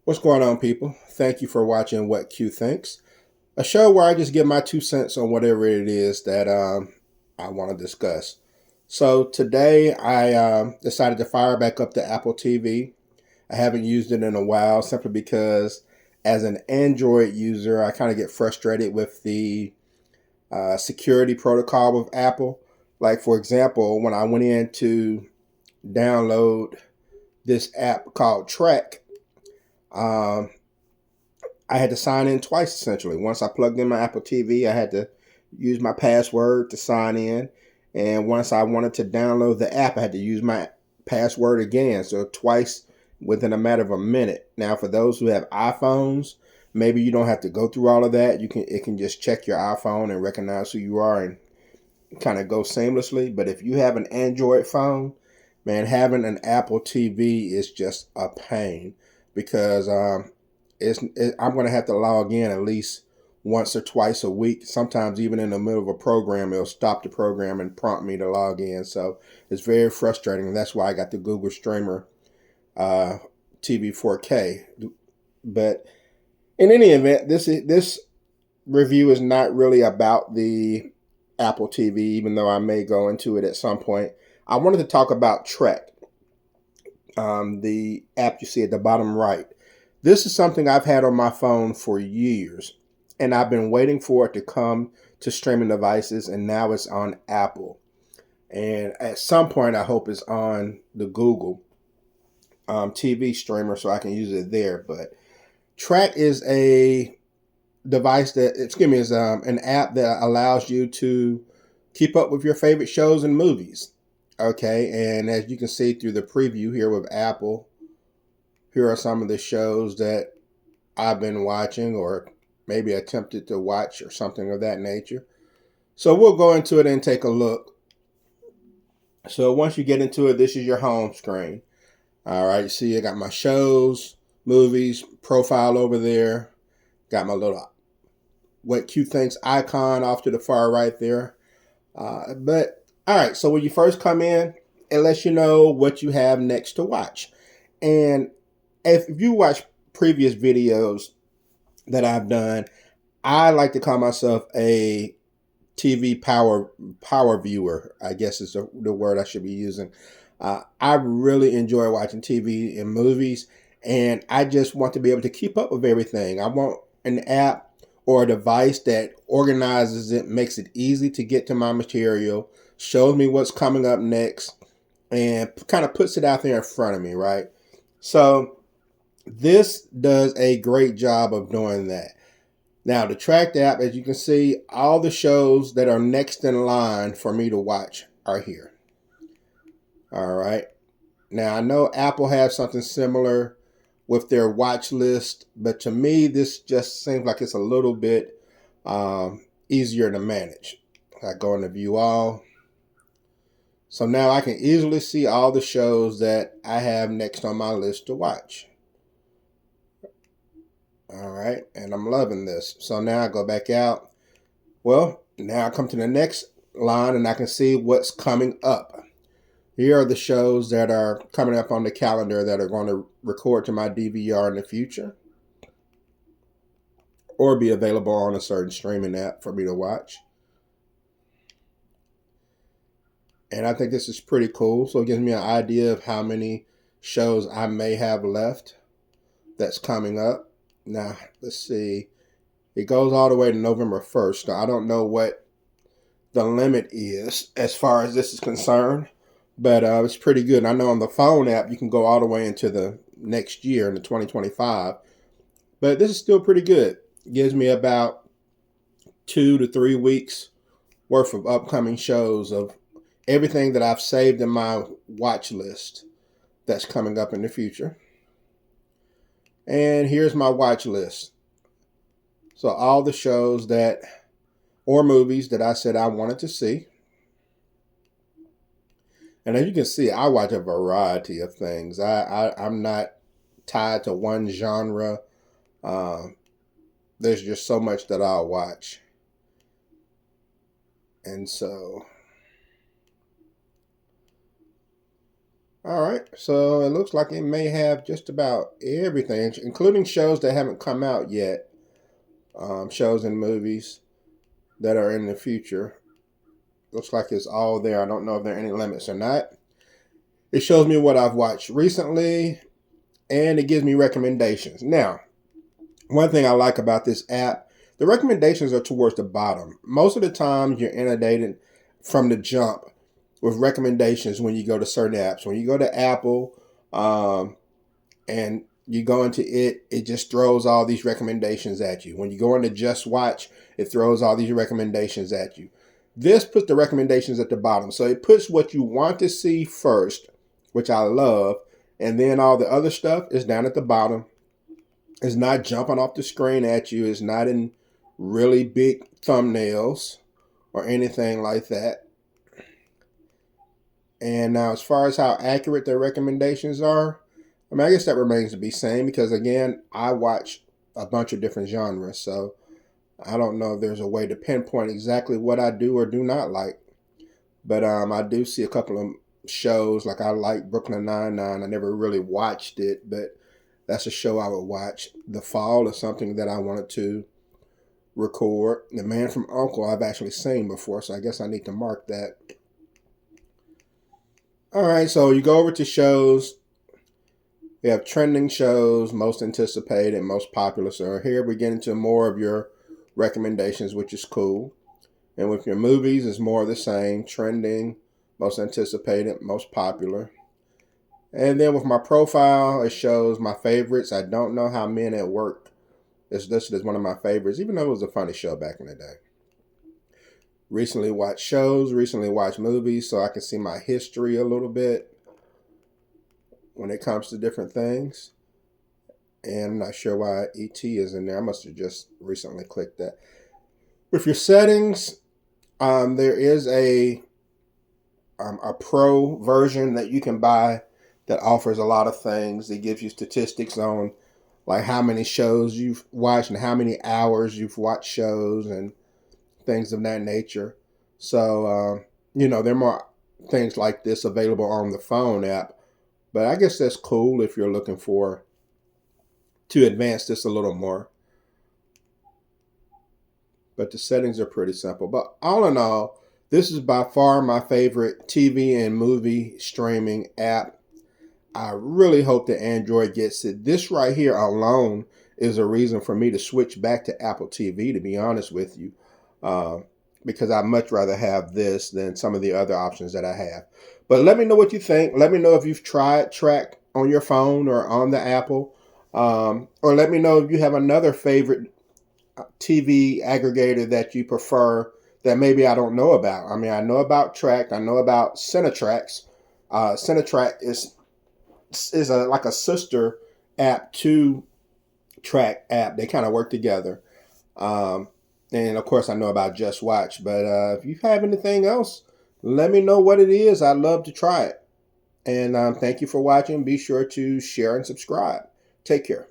What's going on, people? Thank you for watching What Q Thinks, a show where I just give my 2 cents on whatever it is that I want to discuss. So today I decided to fire back up the Apple TV. I haven't used it in a while simply because, as an Android user, I kind of get frustrated with the security protocol with Apple. Like, for example, when I went in to download this app called Trakt, um, I had to sign in twice essentially. Once I plugged in my Apple TV, I had to use my password to sign in. And once I wanted to download the app, I had to use my password again. So twice within a matter of a minute. Now, for those who have iPhones, maybe you don't have to go through all of that. It can just check your iPhone and recognize who you are and kind of go seamlessly. But if you have an Android phone, man, having an Apple TV is just a pain because I'm going to have to log in at least once or twice a week. Sometimes even in the middle of a program, it'll stop the program and prompt me to log in. So it's very frustrating. And that's why I got the Google Streamer uh, TV 4K. But in any event, this review is not really about the Apple TV, even though I may go into it at some point. I wanted to talk about Trek, the app you see at the bottom right. This is something I've had on my phone for years, and I've been waiting for it to come to streaming devices, and now it's on Apple. And at some point, I hope it's on the Google TV streamer so I can use it there. But Track is a device that, excuse me, is an app that allows you to keep up with your favorite shows and movies. Okay, and as you can see through the preview here with Apple, here are some of the shows that I've been watching or maybe attempted to watch or something of that nature. So we'll go into it and take a look. So once you get into it, this is your home screen. All right, see, I got my shows, movies, profile over there. Got my little What Q Thinks icon off to the far right there. But all right, so when you first come in, it lets you know what you have next to watch. And if you watch previous videos that I've done, I like to call myself a TV power viewer, I guess is the word I should be using. I really enjoy watching TV and movies, and I just want to be able to keep up with everything. I want an app or a device that organizes it, makes it easy to get to my material, shows me what's coming up next, and kind of puts it out there in front of me, right? So this does a great job of doing that. Now, the Trakt app, as you can see, all the shows that are next in line for me to watch are here. All right. Now, I know Apple has something similar with their watch list, but to me, this just seems like it's a little bit easier to manage. I go into view all. So now I can easily see all the shows that I have next on my list to watch. All right, and I'm loving this. So now I go back out. Well, now I come to the next line and I can see what's coming up. Here are the shows that are coming up on the calendar that are going to record to my DVR in the future or be available on a certain streaming app for me to watch. And I think this is pretty cool. So it gives me an idea of how many shows I may have left that's coming up. Now, let's see. It goes all the way to November 1st. Now, I don't know what the limit is as far as this is concerned, but it's pretty good. And I know on the phone app, you can go all the way into the next year, into 2025. But this is still pretty good. It gives me about 2 to 3 weeks worth of upcoming shows of everything that I've saved in my watch list that's coming up in the future. And here's my watch list. So all the shows that or movies that I said I wanted to see. And as you can see, I watch a variety of things. I'm not tied to one genre. There's just so much that I'll watch. And so All right, so it looks like it may have just about everything, including shows that haven't come out yet, shows and movies that are in the future. Looks like it's all there. I don't know if there are any limits or not. It shows me what I've watched recently, and it gives me recommendations. Now, one thing I like about this app, the recommendations are towards the bottom. Most of the time, you're inundated from the jump with recommendations when you go to certain apps. When you go to Apple, and you go into it, it just throws all these recommendations at you. When you go into Just Watch, it throws all these recommendations at you. This puts the recommendations at the bottom. So it puts what you want to see first, which I love, and then all the other stuff is down at the bottom. It's not jumping off the screen at you. It's not in really big thumbnails or anything like that. And now, as far as how accurate their recommendations are, I mean, I guess that remains to be seen because, again, I watch a bunch of different genres. So I don't know if there's a way to pinpoint exactly what I do or do not like. But I do see a couple of shows, like I like Brooklyn Nine-Nine. I never really watched it, but that's a show I would watch. The Fall is something that I wanted to record. The Man from U.N.C.L.E. I've actually seen before, so I guess I need to mark that. All right, so you go over to shows. We have trending shows, most anticipated, most popular. So here we get into more of your recommendations, which is cool. And with your movies, it's more of the same. Trending, most anticipated, most popular. And then with my profile, it shows my favorites. I don't know how Men at Work is listed as one of my favorites, even though it was a funny show back in the day. Recently watched shows, recently watched movies, so I can see my history a little bit when it comes to different things. And I'm not sure why ET is in there. I must have just recently clicked that. With your settings, there is a pro version that you can buy that offers a lot of things. It gives you statistics on like how many shows you've watched and how many hours you've watched shows and things of that nature. So, there are more things like this available on the phone app. But I guess that's cool if you're looking to advance this a little more. But the settings are pretty simple. But all in all, this is by far my favorite TV and movie streaming app. I really hope that Android gets it. This right here alone is a reason for me to switch back to Apple TV, to be honest with you, because I'd much rather have this than some of the other options that I have. But let me know what you think. Let me know if you've tried Trakt on your phone or on the Apple, or let me know if you have another favorite TV aggregator that you prefer that maybe I don't know about. I mean, I know about Trakt. I know about Cinetrax. Cinetrax is like a sister app to Trakt app. They kind of work together. And of course, I know about Just Watch. But if you have anything else, let me know what it is. I'd love to try it. And thank you for watching. Be sure to share and subscribe. Take care.